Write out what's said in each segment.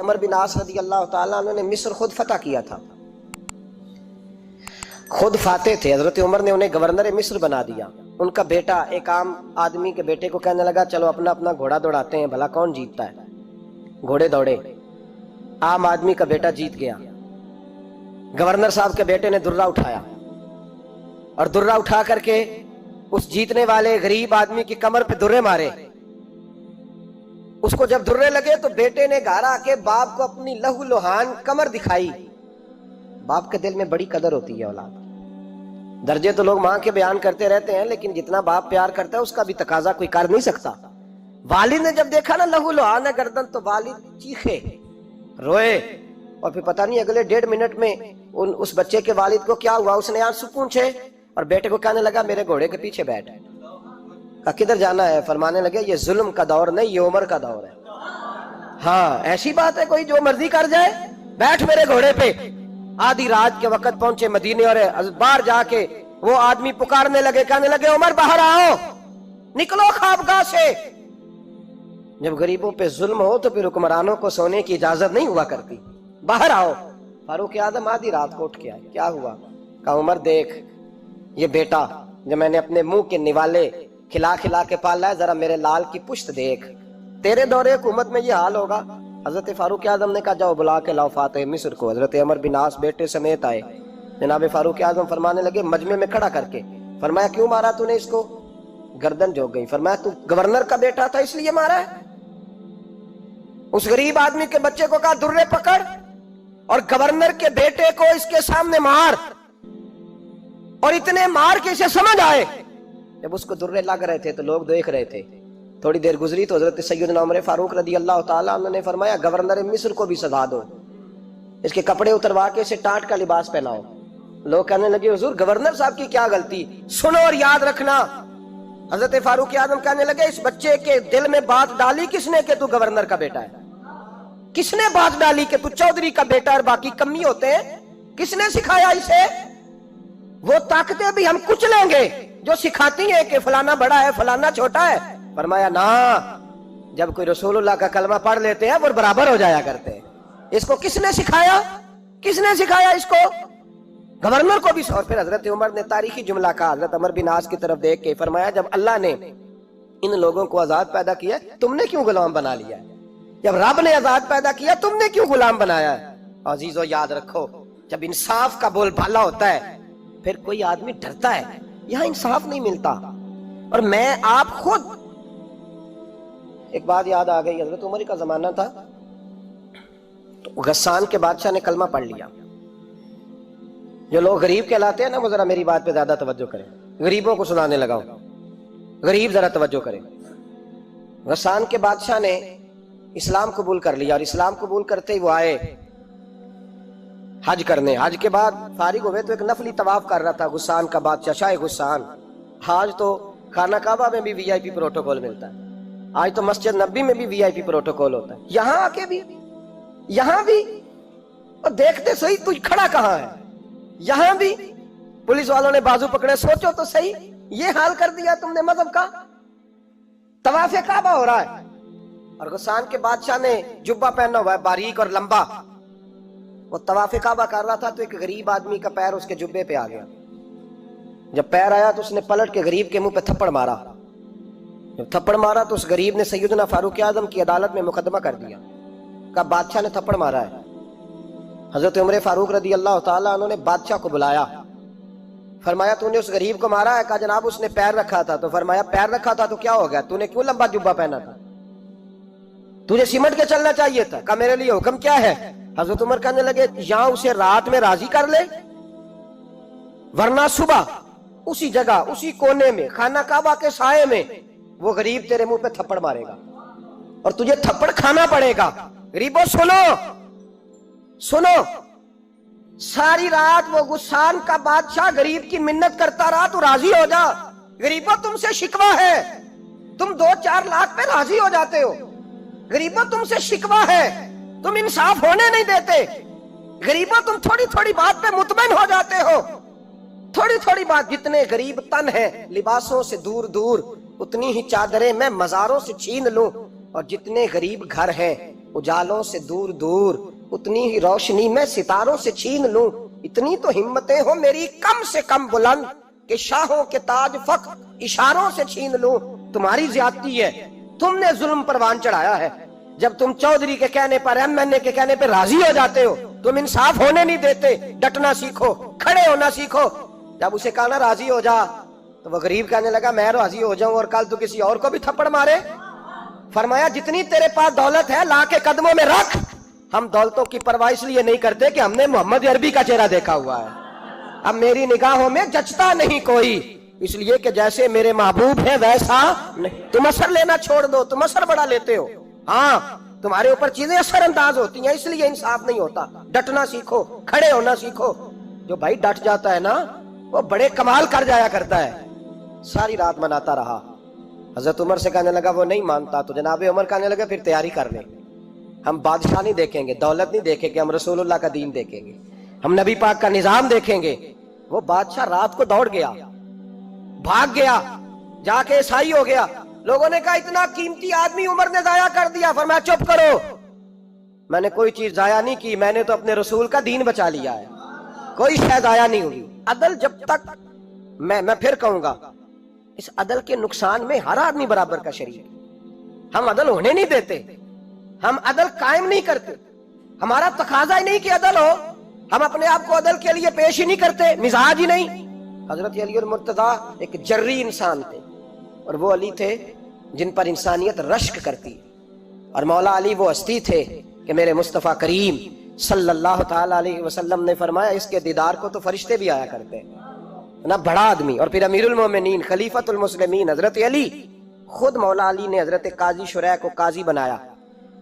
عمر بن عاص رضی اللہ تعالیٰ عنہ نے مصر خود فتح کیا تھا، خود فاتح تھے. حضرت عمر نے انہیں گورنر مصر بنا دیا. ان کا بیٹا ایک عام آدمی کے بیٹے کو کہنے لگا چلو اپنا اپنا گھوڑا دوڑاتے ہیں، بھلا کون جیتتا ہے. گھوڑے دوڑے، عام آدمی کا بیٹا جیت گیا. گورنر صاحب کے بیٹے نے درہ اٹھایا اور درہ اٹھا کر کے اس جیتنے والے غریب آدمی کی کمر پہ درے مارے. اس کو جب درے لگے تو بیٹے نے گھر آ کے باپ کو اپنی لہو لہان کمر دکھائی. باپ کے دل میں بڑی قدر ہوتی ہے اولاد. درجے تو لوگ ماں کے بیان کرتے رہتے ہیں، لیکن جتنا باپ پیار کرتا ہے اس کا بھی تقاضا کوئی کر نہیں سکتا. والد نے جب دیکھا نا لہو لہان ہے گردن، تو والد چیخے، روئے، اور پھر پتہ نہیں اگلے 1.5 منٹ میں اس بچے کے والد کو کیا ہوا. اس نے آنسو پونچھے اور بیٹے کو کہنے لگا میرے گھوڑے کے پیچھے بیٹھ. کہا کدھر جانا ہے؟ فرمانے لگے یہ ظلم کا دور نہیں، یہ عمر کا دور ہے. ہاں ایسی بات ہے کوئی جو مرضی کر جائے؟ بیٹھ میرے گھوڑے پہ. آدھی رات کے وقت پہنچے مدینے اور باہر جا کے وہ آدمی پکارنے لگے، کہنے لگے عمر باہر آؤ، نکلو خوابگاہ سے. جب غریبوں پہ ظلم ہو تو پھر حکمرانوں کو سونے کی اجازت نہیں ہوا کرتی. باہر آؤ. فاروق اعظم آدھی رات کو اٹھ کے آئے. کیا ہوا؟ کہا عمر دیکھ، یہ بیٹا جو میں نے اپنے منہ کے نوالے کھلا کھلا کے پالا ہے، ذرا میرے لال کی پشت دیکھ. تیرے دور حکومت میں یہ حال ہوگا. حضرت فاروق اعظم نے کہا جاؤ بلا کے لاؤ فاتح مصر کو. حضرت عمر بن عاص بیٹے سمیت آئے. جناب فاروق اعظم فرمانے لگے مجمع میں کھڑا کر کے، فرمایا کیوں مارا تو نے اس کو؟ گردن جھک گئی. فرمایا تو گورنر کا بیٹا تھا اس لیے مارا ہے؟ اس غریب آدمی کے بچے کو کہا درے پکڑ اور گورنر کے بیٹے کو اس کے سامنے مار، اور اتنے مار کے اسے سمجھ آئے. جب اس کو درے لگ رہے تھے تو لوگ دیکھ رہے تھے. تھوڑی دیر گزری تو حضرت سیدنا عمر فاروق رضی اللہ تعالیٰ عنہ نے فرمایا گورنر مصر کو بھی سزا دو، اس کے کپڑے اتروا کے اسے ٹاٹ کا لباس پہناؤ. لوگ کہنے لگے حضور گورنر صاحب کی کیا غلطی؟ سنو اور یاد رکھنا. حضرت فاروق اعظم کہنے لگے اس بچے کے دل میں بات ڈالی کس نے کہ تو گورنر کا بیٹا ہے؟ کس نے بات ڈالی کہ تو چودھری کا بیٹا اور باقی کمی ہوتے ہیں؟ کس نے سکھایا اسے؟ وہ طاقتیں بھی ہم کچھ لیں گے جو سکھاتی ہیں کہ فلانا بڑا ہے فلانا چھوٹا ہے. فرمایا نا، جب کوئی رسول اللہ کا کلمہ پڑھ لیتے ہیں وہ برابر ہو جایا کرتے ہیں. اس کو کس نے سکھایا؟ کس نے سکھایا اس کو؟ گورنر کو بھی. اور پھر حضرت عمر نے تاریخی جملہ کہا حضرت عمر بن عاص کی طرف دیکھ کے، فرمایا جب اللہ نے ان لوگوں کو آزاد پیدا کیا تم نے کیوں غلام بنا لیا ہے؟ جب رب نے آزاد پیدا کیا تم نے کیوں غلام بنایا ہے؟ عزیزو یاد رکھو، جب انصاف کا بول بالا ہوتا ہے پھر کوئی آدمی ڈرتا ہے. یہاں انصاف نہیں ملتا. اور میں آپ خود ایک بات یاد آ گئی. حضرت عمر کا زمانہ تھا تو غسان کے بادشاہ نے کلمہ پڑھ لیا. جو لوگ غریب کہلاتے ہیں نا وہ ذرا میری بات پہ زیادہ توجہ کریں. غریبوں کو سنانے لگا ہوں، غریب ذرا توجہ کریں. غسان کے بادشاہ نے اسلام قبول کر لیا، اور اسلام قبول کرتے ہی وہ آئے حج کرنے. حج کے بعد فارغ ہوئے تو ایک نفلی طواف کر رہا تھا غسان کا بادشاہ، شاہ غسان. آج تو خانہ کعبہ میں بھی وی آئی پی پروٹوکول ملتا ہے، آج تو مسجد نبی میں بھی وی آئی پی پروٹوکول ہوتا ہے. یہاں آ کے بھی، یہاں بھی، اور دیکھتے صحیح تو کھڑا کہاں ہے؟ یہاں بھی پولیس والوں نے بازو پکڑے. سوچو تو صحیح، یہ حال کر دیا تم نے مذہب کا. طواف کعبہ ہو رہا ہے اور غسان کے بادشاہ نے جبہ پہنا ہوا ہے باریک اور لمبا. وہ طواف کعبہ کر رہا تھا تو ایک غریب آدمی کا پیر اس کے جبے پہ آ گیا. جب پیر آیا تو اس نے پلٹ کے غریب کے منہ پہ تھپڑ مارا. جب تھپڑ مارا تو اس غریب نے سیدنا فاروق اعظم کی عدالت میں مقدمہ کر دیا. کہا بادشاہ نے تھپڑ مارا ہے. حضرت عمر فاروق رضی اللہ تعالیٰ عنہ نے بادشاہ کو بلایا. فرمایا تو نے اس غریب کو مارا ہے؟ کہا جناب اس نے پیر رکھا تھا. تو فرمایا پیر رکھا تھا تو کیا ہو گیا؟ تو نے کیوں لمبا جبہ پہنا تھا؟ تجھے سمٹ کے چلنا چاہیے تھا. کہا میرے لیے حکم کیا ہے؟ حضرت عمر کہنے لگے یہاں اسے رات میں راضی کر لے، ورنہ صبح اسی جگہ اسی کونے میں خانہ کعبہ کے سائے میں وہ غریب تیرے منہ پہ تھپڑ مارے گا اور تجھے تھپڑ کھانا پڑے گا. غریبوں سنو سنو، ساری رات وہ غسان کا بادشاہ غریب کی منت کرتا رہا تو راضی ہو جا. غریبوں تم سے شکوہ ہے، تم 2-4 لاکھ پہ راضی ہو جاتے ہو. غریبوں تم سے شکوہ ہے، تم انصاف ہونے نہیں دیتے. غریبوں تم تھوڑی تھوڑی بات پہ مطمئن ہو جاتے ہو. تھوڑی تھوڑی بات، جتنے غریب تن ہیں لباسوں سے دور دور اتنی ہی چادریں میں مزاروں سے چھین لوں، اور جتنے غریب گھر ہیں اجالوں سے دور دور، اتنی ہی روشنی میں ستاروں سے چھین لوں، اتنی تو ہمتیں ہو میری کم سے کم بلند کہ شاہوں کے تاج فخر اشاروں سے چھین لوں۔ تمہاری زیادتی ہے، تم نے ظلم پروان چڑھایا ہے۔ جب تم چودھری کے کہنے پر، ایم این اے کے کہنے پہ راضی ہو جاتے ہو، تم انصاف ہونے نہیں دیتے۔ ڈٹنا سیکھو، کھڑے ہونا سیکھو۔ جب اسے کہا نا راضی ہو جا، تو وہ غریب کہنے لگا میں راضی ہو جاؤں اور کل تو کسی اور کو بھی تھپڑ مارے؟ فرمایا جتنی تیرے پاس دولت ہے لا کے قدموں میں رکھ۔ ہم دولتوں کی پرواہ اس لیے نہیں کرتے کہ ہم نے محمد عربی کا چہرہ دیکھا ہوا ہے۔ اب میری نگاہوں میں جچتا نہیں کوئی، اس لیے کہ جیسے میرے محبوب ہیں ویسا نہیں۔ تم اثر لینا چھوڑ دو، تم اثر بڑا لیتے ہو۔ ہاں تمہارے اوپر چیزیں اثر انداز ہوتی ہیں، اس لیے انصاف نہیں ہوتا۔ ڈٹنا سیکھو، کھڑے ہونا سیکھو۔ جو بھائی ڈٹ جاتا ہے نا وہ بڑے کمال کر جایا کرتا ہے۔ ساری رات مناتا رہا۔ حضرت عمر سے کہنے لگا وہ نہیں مانتا، تو جناب عمر کہنے لگا پھر تیاری کر لیں، ہم بادشاہ نہیں دیکھیں گے، دولت نہیں دیکھیں گے، ہم رسول اللہ کا دین دیکھیں گے، ہم نبی پاک کا نظام دیکھیں گے۔ وہ بادشاہ رات کو دوڑ گیا، بھاگ گیا، جا کے عیسائی ہو گیا۔ لوگوں نے کہا اتنا قیمتی آدمی عمر نے ضائع کر دیا۔ فرمایا چپ کرو، میں نے کوئی چیز ضائع نہیں کی، میں نے تو اپنے رسول کا دین بچا لیا ہے، کوئی شے ضائع نہیں ہوئی۔ عدل جب تک میں پھر کہوں گا، اس عدل کے نقصان میں ہر آدمی برابر کا شریک۔ ہم عدل ہونے نہیں دیتے، ہم عدل قائم نہیں کرتے، ہمارا تقاضا ہی نہیں کہ عدل ہو، ہم اپنے آپ کو عدل کے لیے پیش ہی نہیں کرتے، مزاج ہی نہیں۔ حضرت علی المرتضیٰ ایک جری انسان تھے، اور وہ علی تھے جن پر انسانیت رشک کرتی، اور مولا علی وہ ہستی تھے کہ میرے مصطفیٰ کریم صلی اللہ تعالی علیہ وسلم نے فرمایا اس کے دیدار کو تو فرشتے بھی آیا کرتے ہیں نا، بڑا آدمی۔ اور پھر امیر المومنین خلیفۃ المسلمین حضرت علی، خود مولا علی نے حضرت قاضی شریح کو قاضی بنایا،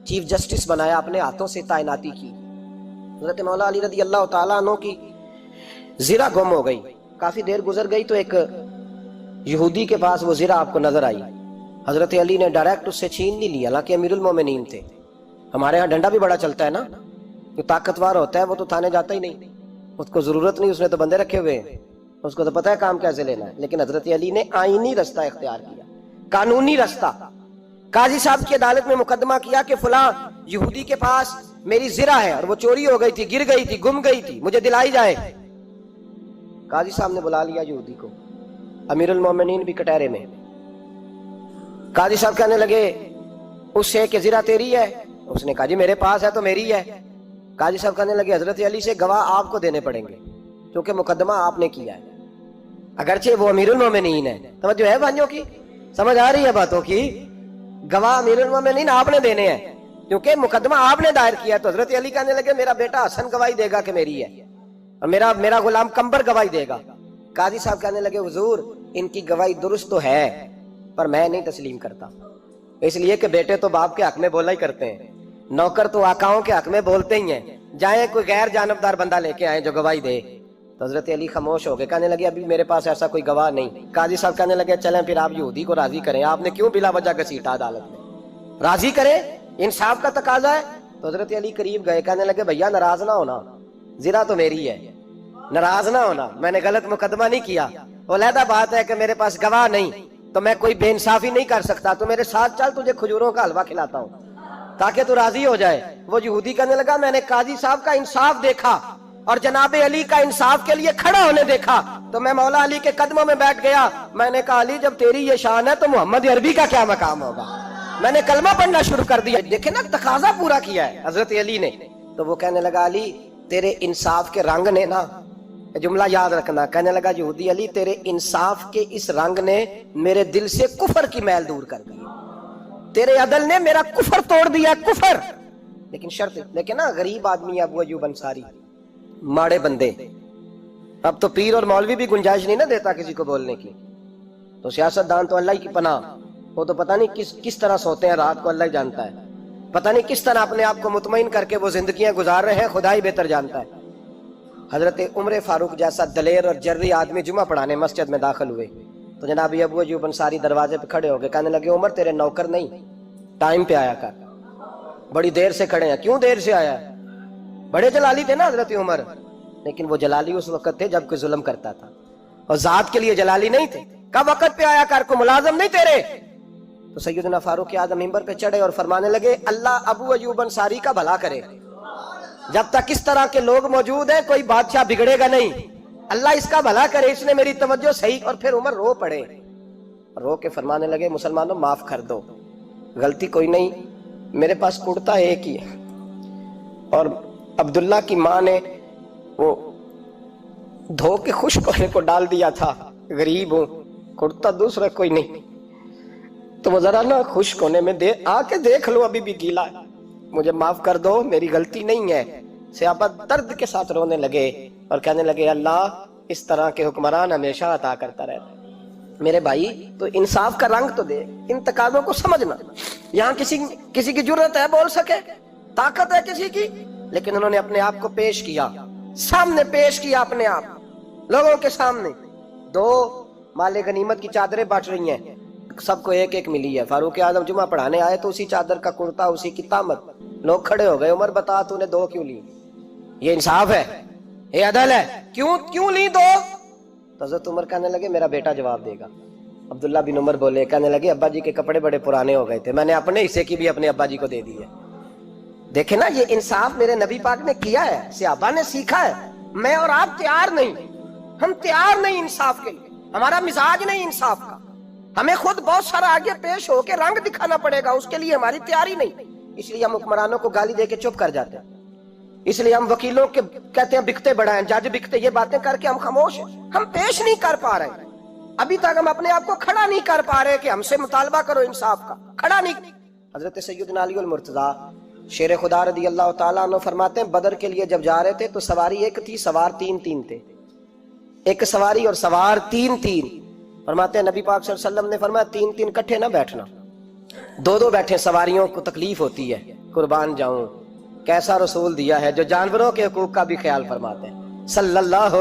چیف جسٹس بنایا، اپنے ہاتھوں سے تعیناتی کی۔ حضرت مولا علی رضی اللہ تعالیٰ عنہ کی زرہ گم ہو گئی، کافی دیر گزر گئی تو ایک یہودی کے پاس وہ زرہ آپ کو نظر آئی۔ حضرت علی نے ڈائریکٹ اس سے چھین نہیں لیا، حالانکہ امیر المومنین تھے۔ ہمارے ہاں ڈنڈا بھی بڑا چلتا ہے نا، جو طاقتور ہوتا ہے وہ تو تھانے جاتا ہی نہیں، اس کو ضرورت نہیں، اس نے تو بندے رکھے ہوئے ہیں، اس کو تو پتہ ہے کام کیسے لینا ہے۔ لیکن حضرت علی نے آئینی رستہ اختیار کیا، قانونی رستہ۔ قاضی صاحب کی عدالت میں مقدمہ کیا کہ فلاں یہودی کے پاس میری زرہ ہے اور وہ چوری ہو گئی تھی، گر گئی تھی، گم گئی تھی، مجھے دلائی جائے۔ قاضی صاحب نے بلا لیا یہودی کو، امیر المومنین بھی کٹہرے میں۔ قاضی صاحب کہنے لگے اس سے کہ زرہ تیری ہے؟ اس نے کہا جی میرے پاس ہے تو میری ہے۔ قاضی صاحب کہنے لگے حضرت علی سے گواہ آپ کو دینے پڑیں گے کیونکہ مقدمہ آپ نے کیا ہے، اگرچہ وہ امیر المومنین ہے۔ توجہ ہے بھائیوں کی، سمجھ آ رہی ہے باتوں کی؟ گواہ امیر المومنین آپ نے دینے ہیں کیونکہ مقدمہ آپ نے دائر کیا۔ تو حضرت علی کہنے لگے میرا بیٹا حسن گواہی دے گا کہ میری ہے، اور میرا غلام کمبر گواہی دے گا۔ قاضی صاحب کہنے لگے حضور ان کی گواہی درست تو ہے پر میں نہیں تسلیم کرتا، اس لیے کہ بیٹے تو باپ کے حق میں بولا ہی کرتے ہیں، نوکر تو آقاؤں کے حق میں بولتے ہی ہیں، جائیں کوئی غیر جانبدار بندہ لے کے آئے جو گواہی دے۔ تو حضرت علی خاموش ہو گئے، کہنے لگے ابھی میرے پاس ایسا کوئی گواہ نہیں۔ قاضی صاحب کہنے لگے چلیں پھر آپ یہودی کو راضی کریں، آپ نے کیوں بلا وجہ گھسیٹا عدالت میں، راضی کریں، انصاف کا تقاضا ہے۔ تو حضرت علی قریب گئے، کہنے لگے بھیا ناراض نہ ہونا، زرہ تو میری ہے، ناراض نہ ہونا، میں نے غلط مقدمہ نہیں کیا، علیحدہ بات ہے کہ میرے پاس گواہ نہیں تو میں کوئی بے انصافی نہیں کر سکتا، تو میرے ساتھ چل تجھے کھجوروں کا حلوہ کھلاتا ہوں تاکہ تو راضی ہو جائے۔ وہ یہودی کہنے لگا میں نے قاضی صاحب کا انصاف دیکھا اور جناب علی کا انصاف کے لیے کھڑا ہونے دیکھا تو میں مولا علی کے قدموں میں بیٹھ گیا۔ میں نے کہا علی جب تیری یہ شان ہے تو محمد عربی کا کیا مقام ہوگا؟ میں نے کلمہ پڑھنا شروع کر دیا۔ دیکھیں نا تقاضا پورا کیا ہے حضرت علی نے۔ تو وہ کہنے لگا علی تیرے انصاف کے رنگ نے نا، جملہ یاد رکھنا، کہنے لگا یہودی علی تیرے انصاف کے اس رنگ نے میرے دل سے کفر کی میل دور کر دی، تیرے عدل نے میرا کفر توڑ دیا، کفر۔ لیکن شرط، لیکن نا غریب آدمی ابو ایوب انصاری، ماڑے بندے، اب تو پیر اور مولوی بھی گنجائش نہیں نہ دیتا کسی کو بولنے کی، تو سیاست دان تو اللہ کی پناہ، وہ تو پتہ نہیں کس طرح سوتے ہیں رات کو، اللہ ہی جانتا ہے، پتہ نہیں کس طرح اپنے آپ کو مطمئن کر کے وہ زندگیاں گزار رہے ہیں، خدا ہی بہتر جانتا ہے۔ حضرت عمر فاروق جیسا دلیر اور جرری آدمی جمعہ پڑھانے مسجد میں داخل ہوئے تو جناب ابو ایوب انصاری دروازے پہ کھڑے ہو گئے، کہنے لگے عمر تیرے نوکر نہیں، ٹائم پہ آیا کر، بڑی دیر سے کھڑے ہیں، کیوں دیر سے آیا؟ بڑے جلالی تھے نا حضرت عمر، لیکن وہ جلالی اس وقت تھے جب کوئی ظلم کرتا تھا، اور ذات کے لیے جلالی نہیں تھے۔ کب وقت پہ آیا کر، کو ملازم نہیں تیرے، تو سیدنا فاروق اعظم منبر پہ چڑھے اور فرمانے لگے اللہ ابو ایوب انصاری کا بھلا کرے، جب تک اس طرح کے لوگ موجود ہیں کوئی بادشاہ بگڑے گا نہیں، اللہ اس کا بھلا کرے، اس نے میری توجہ صحیح۔ اور پھر عمر رو پڑے، رو کے فرمانے لگے مسلمانوں معاف کر دو، غلطی کوئی نہیں، میرے پاس کرتا ایک ہی ہے، اور عبداللہ کی ماں نے وہ دھو کے خشک ہونے کو ڈال دیا تھا، غریب ہوں، کرتا دوسرا کوئی نہیں، تو وہ ذرا نا خشک ہونے میں آ کے دیکھ لو، ابھی بھی گیلا ہے، مجھے معاف کر دو، میری غلطی نہیں ہے۔ صحابہ درد کے ساتھ رونے لگے اور کہنے لگے اللہ اس طرح کے حکمران ہمیشہ عطا کرتا رہتا ہے۔ میرے بھائی تو انصاف کا رنگ تو دے، ان تقاضوں کو سمجھنا۔ یہاں کسی کی جرت ہے بول سکے، طاقت ہے کسی کی، لیکن انہوں نے اپنے آپ کو پیش کیا، سامنے پیش کیا اپنے آپ لوگوں کے سامنے۔ دو مال غنیمت کی چادریں بانٹ رہی ہیں، سب کو ایک ایک ملی ہے۔ فاروق اعظم جمعہ پڑھانے آئے تو اسی چادر کا کرتا، اسی کی تامت، لوگ کھڑے ہو گئے، عمر بتا تو نے دو کیوں لی؟ یہ انصاف ہے، یہ عدل ہے، کیوں لی دو؟ تو حضرت عمر کہنے لگے میرا بیٹا جواب دے گا۔ عبداللہ بن عمر بولے، کہنے لگے ابا جی کے کپڑے بڑے پرانے ہو گئے تھے، میں نے اپنے حصے کی بھی اپنے ابا جی کو دے دی ہے۔ دیکھیں نا یہ انصاف میرے نبی پاک نے کیا ہے، صحابہ نے سیکھا ہے۔ میں اور آپ تیار نہیں، ہم تیار نہیں انصاف کے لیے، ہمارا مزاج نہیں انصاف کا، ہمیں خود بہت سارا آگے پیش ہو کے رنگ دکھانا پڑے گا، اس کے لیے ہماری تیاری نہیں، اس لیے ہم حکمرانوں کو گالی دے کے چپ کر جاتے ہیں، اس لیے ہم وکیلوں کے کہتے ہیں بکتے بڑا ہیں، جج بکتے، یہ باتیں کر کے ہم خاموش ہیں، ہم پیش نہیں کر پا رہے، ابھی تک ہم اپنے آپ کو کھڑا نہیں کر پا رہے کہ ہم سے مطالبہ کرو انصاف کا، کھڑا نہیں۔ حضرت سیدنا علی المرتضیٰ شیر خدا رضی اللہ تعالیٰ عنہ فرماتے ہیں بدر کے لیے جب جا رہے تھے تو سواری ایک تھی، سوار تین تھے، ایک سواری اور سوار تین۔ فرماتے ہیں نبی پاک صلی اللہ علیہ وسلم نے فرمایا تین کٹھے نہ بیٹھنا، دو بیٹھے، سواریوں کو تکلیف ہوتی ہے، قربان جاؤں کیسا رسول دیا ہے جو جانوروں کے حقوق کا بھی خیال فرماتے ہیں صلی اللہ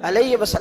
علیہ وسلم۔